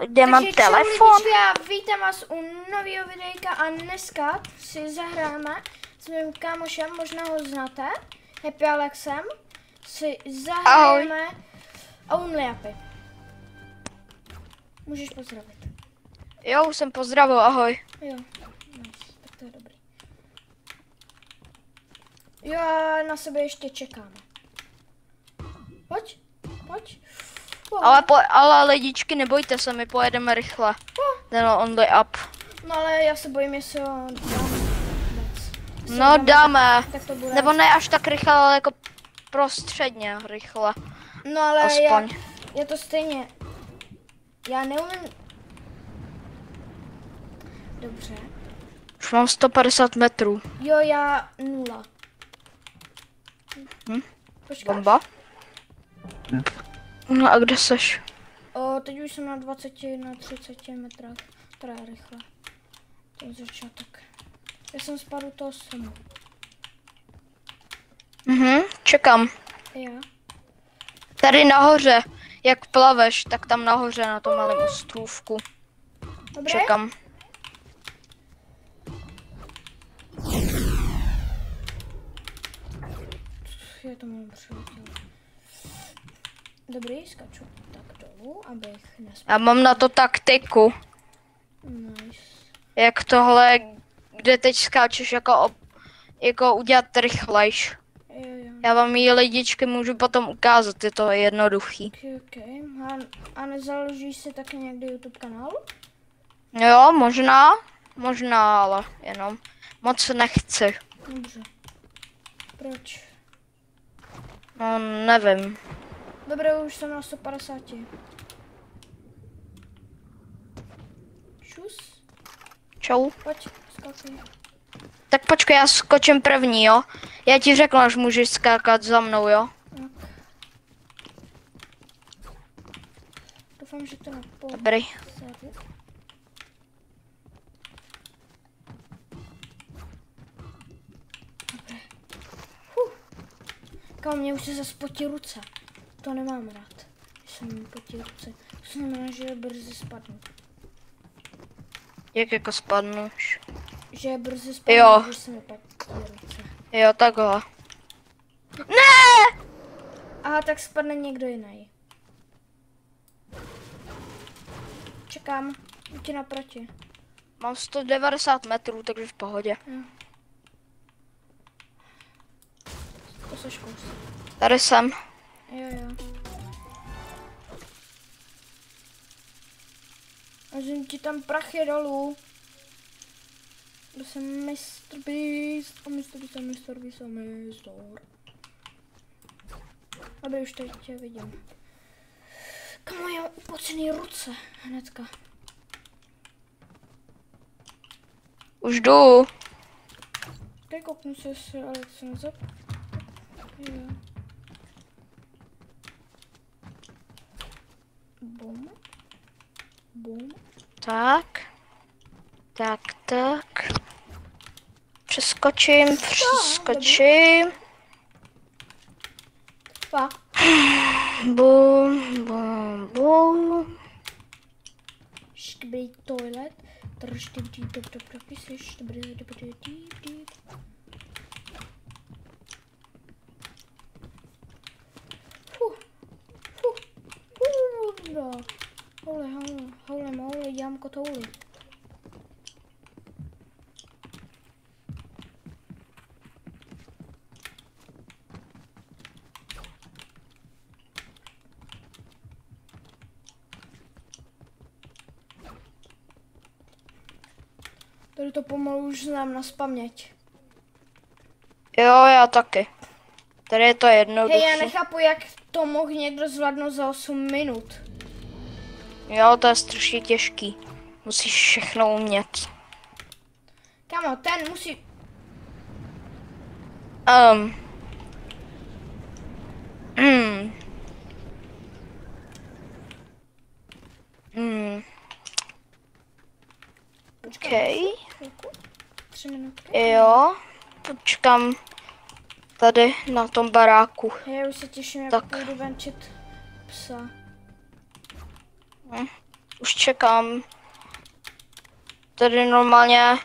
Kde mám telefon? Takže já vítám vás u nového videjka a dneska si zahrajeme s mým kámošem, možná ho znáte, Happy Alexem, si zahrajeme Only Upy. Můžeš pozdravit. Jo, už jsem pozdravil, ahoj. Jo, nice, tak to je dobrý. Jo, a na sebe ještě čekáme. Pojď, pojď. Ale lidičky, nebojte se, my pojedeme rychle. Ten Only Up. No ale já se bojím, jestli ho dáme vůbec. No dáme. Tak to bude. Nebo ne až tak rychle, ale jako prostředně rychle. No ale aspoň. já to stejně. Já neumím. Dobře. Už mám 150 metrů. Jo, já 0. Počkáš? Bomba. No a kde seš? Teď už jsem na 20, na 30 metrách. Teda rychle. To je začátek. Já jsem spadl toho stromu. Čekám. Já? Tady nahoře, jak plaveš, tak tam nahoře na tom malém ostrůvku. Dobré? Čekám. Já to mám přiletěl. Dobrý, skaču tak dolů, abych nespadl. Já mám na to taktiku. Nice. Jak tohle, kde teď skáčeš, jako udělat rychlejš. Jo. Já vám jí lidičky můžu potom ukázat, je to jednoduchý. Okay. A nezaložíš si taky někdy YouTube kanál? Jo, možná, ale jenom moc nechci. Dobře. Proč? No, nevím. Dobré, už jsem na 150. Čus. Čau. Pojď, skákej. Tak počkej, já skočím první, jo? Já ti řeknu, až můžeš skákat za mnou, jo? Tak. Doufám, že to nepovedu. Dobrý. Dobré. Kámo, mě už se zase potí ruce. To nemám rád, když se mi potí ruce. To znamená, že brzy spadnu. Jak jako spadneš? Že brzy spadnu, Jo. když se mi potí ruce. Jo, takhle. Ne! Aha, tak spadne někdo jiný. Čekám, jdu ti naproti. Mám 190 metrů, takže v pohodě. Jo. To seš kus. Tady jsem. Jo. Hodím ti tam prachy dolů. To jsem Mr. Beast a Mr. Beast. Dobrý, už teď tě vidím. Kamo, já mám upocený ruce hnedka. Už jdu. Tak kouknu se, jestli Alex nezap. Jo. Bum. Tak. Přeskočím. Pa. Bum. Škbej toilet. Holy, dělám kotouli. Tady to pomalu už znám nazpaměť. Jo, já taky. Tady je to jednoduché. Hej, já nechápu, jak to mohl někdo zvládnout za 8 minut. Jo, to je strašně těžký. Musíš všechno umět. Kamo, ten musí... Okej. Chvilku. 3 minutky. Jo, počkám tady na tom baráku. Já už se těším, jak Tak. půjdu venčit psa. Už čekám. Tady normálně...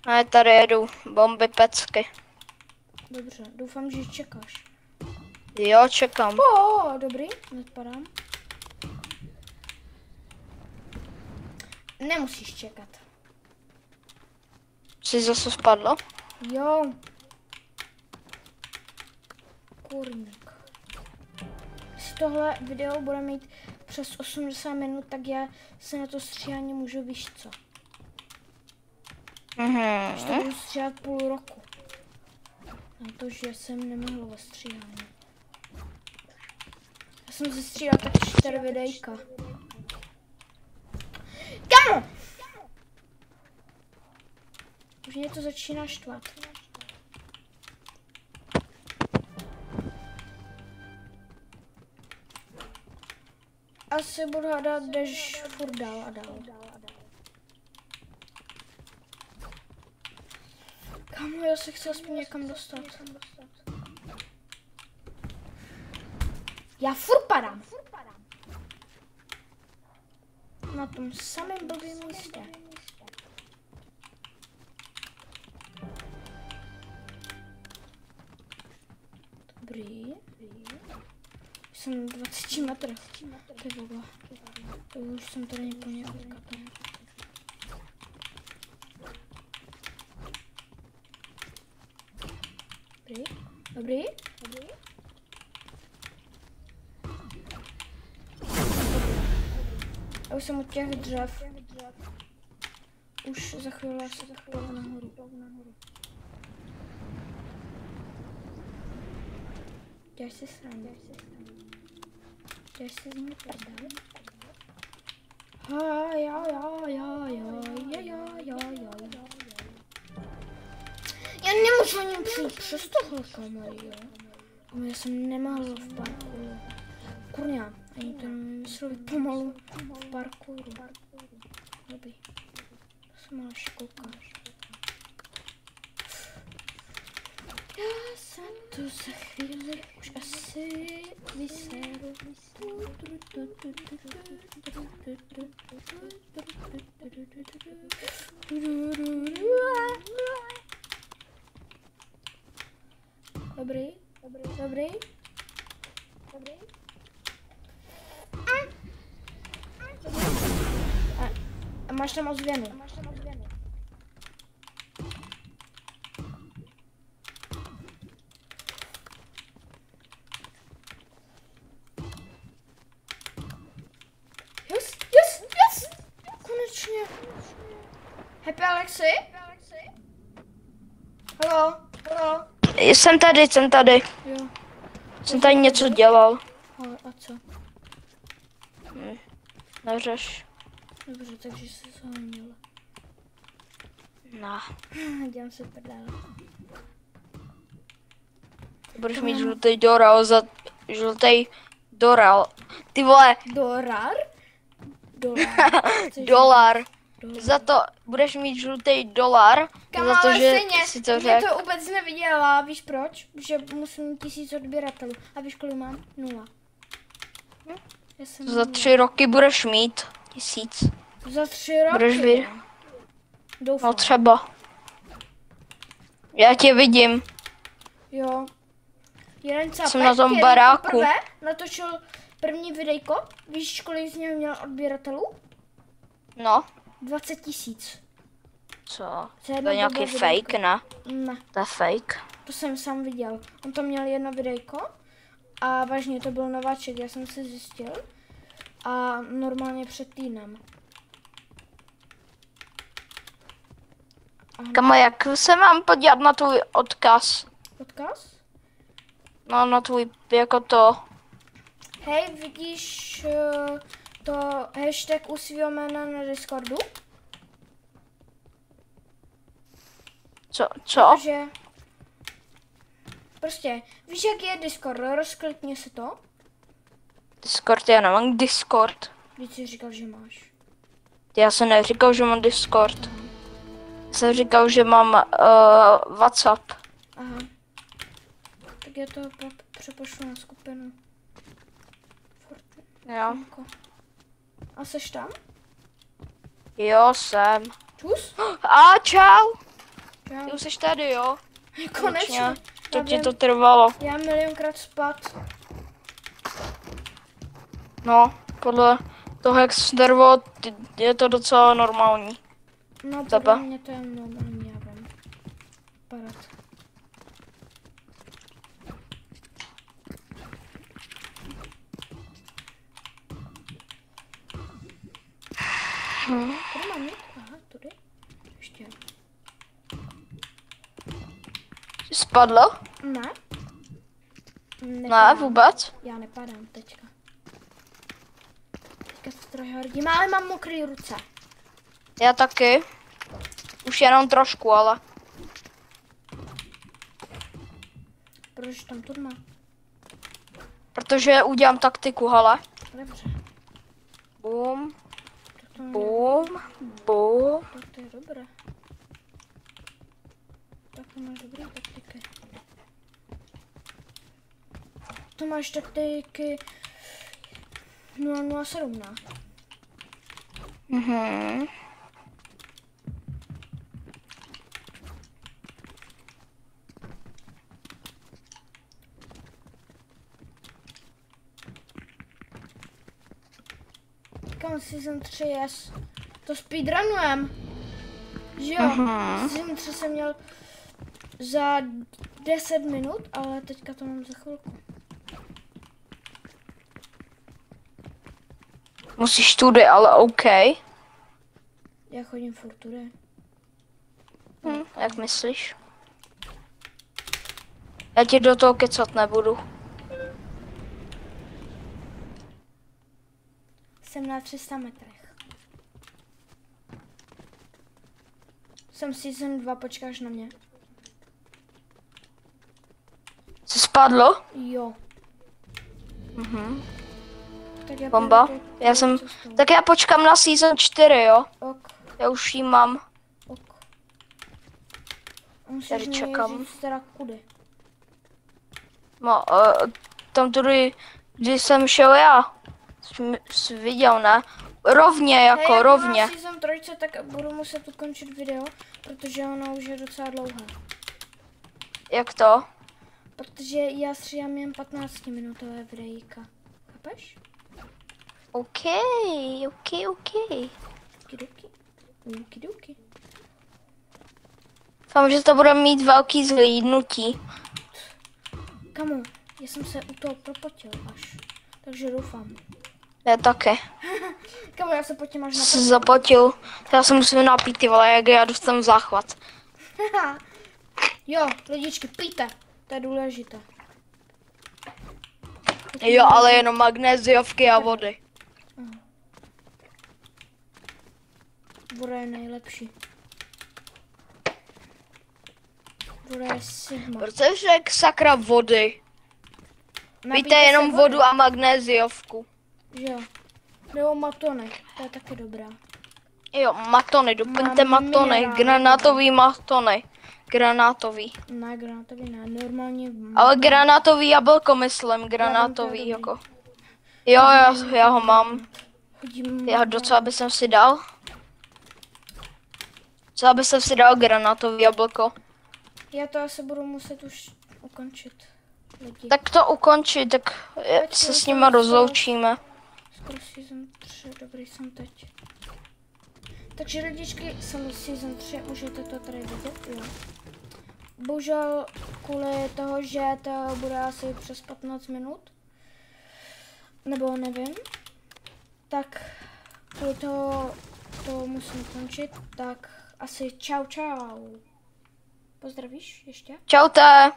Ne, tady jedu. Bomby, pecky. Dobře, doufám, že čekáš. Jo, čekám. Dobrý, neodpadám. Nemusíš čekat. Jsi zase spadlo? Jo. Kurník. Když tohle video bude mít přes 80 minut, tak já se na to stříhání můžu, víš co? Už to budu stříhat půl roku. Na to, že jsem nemohla ve stříhání. Já jsem se stříhala tak 4 videjka. Kamo! Už mě to začíná štvat. Asi budu hádat, jdeš furt dál a dál. Kamo, já se chci aspoň někam dostat. Já furt padám. Na tom samém blbým místě. Dobrý. Jsem 20 metrech. Ty vole. To už jsem tady poněkud kapel. Dobrý. Dobrý. Dobrý. Já už jsem od těch dřev. Už za chvíli se zachovala nahoru. Děláš si srandu. Děláš si z mě prdel. Já nemůžu ani přijít přes tohle kamery, jo. Já jsem nemohla v parkouru. Kurňa, ani to nemyslel pomalu v parkouru. Dobrý. To se máš koukáš. Já jsem tu za chvíli už asi vyseru. Dobrý, dobrý. A máš tam ozvěnu. Yes! Konečně. Happy Alexi? Hello? Jsem tady. Jo. Jsem tady něco dělal. A co? Neřeš. Dobře, takže jsi zhonil. No. Dělám si prdele. Budeš mít žlutý doral. Ty vole. Dolar? Dolar. Za to budeš mít žlutý dolar. Za to, že si to řekl. Mě to vůbec neviděla, víš proč? Že musím mít 1000 odběratelů. A víš, kolik mám? 0. Za 3 roky budeš mít 1000. Za 3 roky? Budeš vidět. Doufám. No třeba. Já tě vidím. Jo. Jeden capek, jsem na tom baráku. Poprvé natočil první videjko. Víš, kolik z něho měl odběratelů? No. 20 000. Co? To je nějaký fake, ne? Ne. To je fake. To jsem sám viděl. On tam měl jedno videjko a vážně to byl nováček, já jsem si zjistil. A normálně před týdnem. Kamo, jak se mám podívat na tvůj odkaz? Odkaz? No, na tvůj, jako to. Hej, vidíš to hashtag u svého jména na Discordu? Co? Že prostě, víš, jak je Discord, rozklikni si to. Discord, já nemám Discord. Když jsi říkal, že máš. Já jsem neříkal, že mám Discord. Já jsem říkal, že mám WhatsApp. Aha. Tak já to přepošlu na skupinu. Jo. A seš tam? Jo, jsem. Čus? A čau. Čau. Ty už jsi tady, jo? Konečně. To ti to trvalo. Já milionkrát spát. No, podle toho, jak jsi nervo, je to docela normální. No, Tebe. podle mě to je normální, já vím. Parat. Tady mám jít? Aha, tudy. Ještě. Jsi spadlo? Ne. Ne, vůbec. Já nepadám teďka. Teďka se trochu hrdím, ale mám mokré ruce. Já taky. Už jenom trošku, ale. Proč tam to má? Protože udělám taktiku, hele. Dobře. Bum, To bum, bum. to je dobré. Tak to máš dobrý taktiky. To máš taktiky 0017. Mhm. Kam season 3 yes. To speedrunujem. Že jo? Season 3 jsem měl za 10 minut, ale teďka to mám za chvilku. Musíš tudy, ale OK. Já chodím furt tudy. Jak myslíš? Já ti do toho kecat nebudu. Jsem na 300 metrech. Jsem season 2, počkáš na mě? Jsi spadlo? Jo. Tak já Bomba? půjdu Já jsem... cestou. Tak já počkám na season 4, jo? Ok, Já už jí mám. ok. A musíš Tady mi čekám. říct teda kudy. No, tam tudy, když jsem šel já. Jsi viděl, ne? Rovně, jako Hej, rovně. jak season 3, tak budu muset ukončit video, protože ono už je docela dlouhé. Jak to? Protože já stříhám jen 15-minutové videjka. Chápeš? OK. Kiduki. Kiduki. Doufám, že to bude mít velký zhlídnutí. Kamo, já jsem se u toho propotil až. Takže doufám. Já taky. Kamo, já se potím až na Se zapotil. Já se musím napít, ty vole, jak já dostanu záchvat. Jo, lidičky, pijte. To je důležité. Jo, ale jenom magnéziovky a vody. Voda je nejlepší. Voda je sigma. Proč jsi řekl sakra vody? Pijte jenom vodu a magnéziovku. Jo. Nebo matony, to je taky dobrá. Jo, matony, doplňte Mám matony, minerální. granátový matony. Granátový. Ne, granátový ne, normálně. Ale granátový jablko myslím, granátový dobrý. jako. Jo, já ho mám. Hodím. Já docela bych si dal. Co bych si dal granátový jablko. Já to asi budu muset už ukončit. Lidi. Tak to ukončí, tak se s nima rozloučíme. Skoro season 3, dobrý jsem teď. Takže lidičky, jsem season 3, můžete to tady vidět, jo. Bohužel kvůli toho, že to bude asi přes 15 minut, nebo nevím, tak kvůli toho to musím končit, tak asi čau. Pozdravíš ještě? Čaute.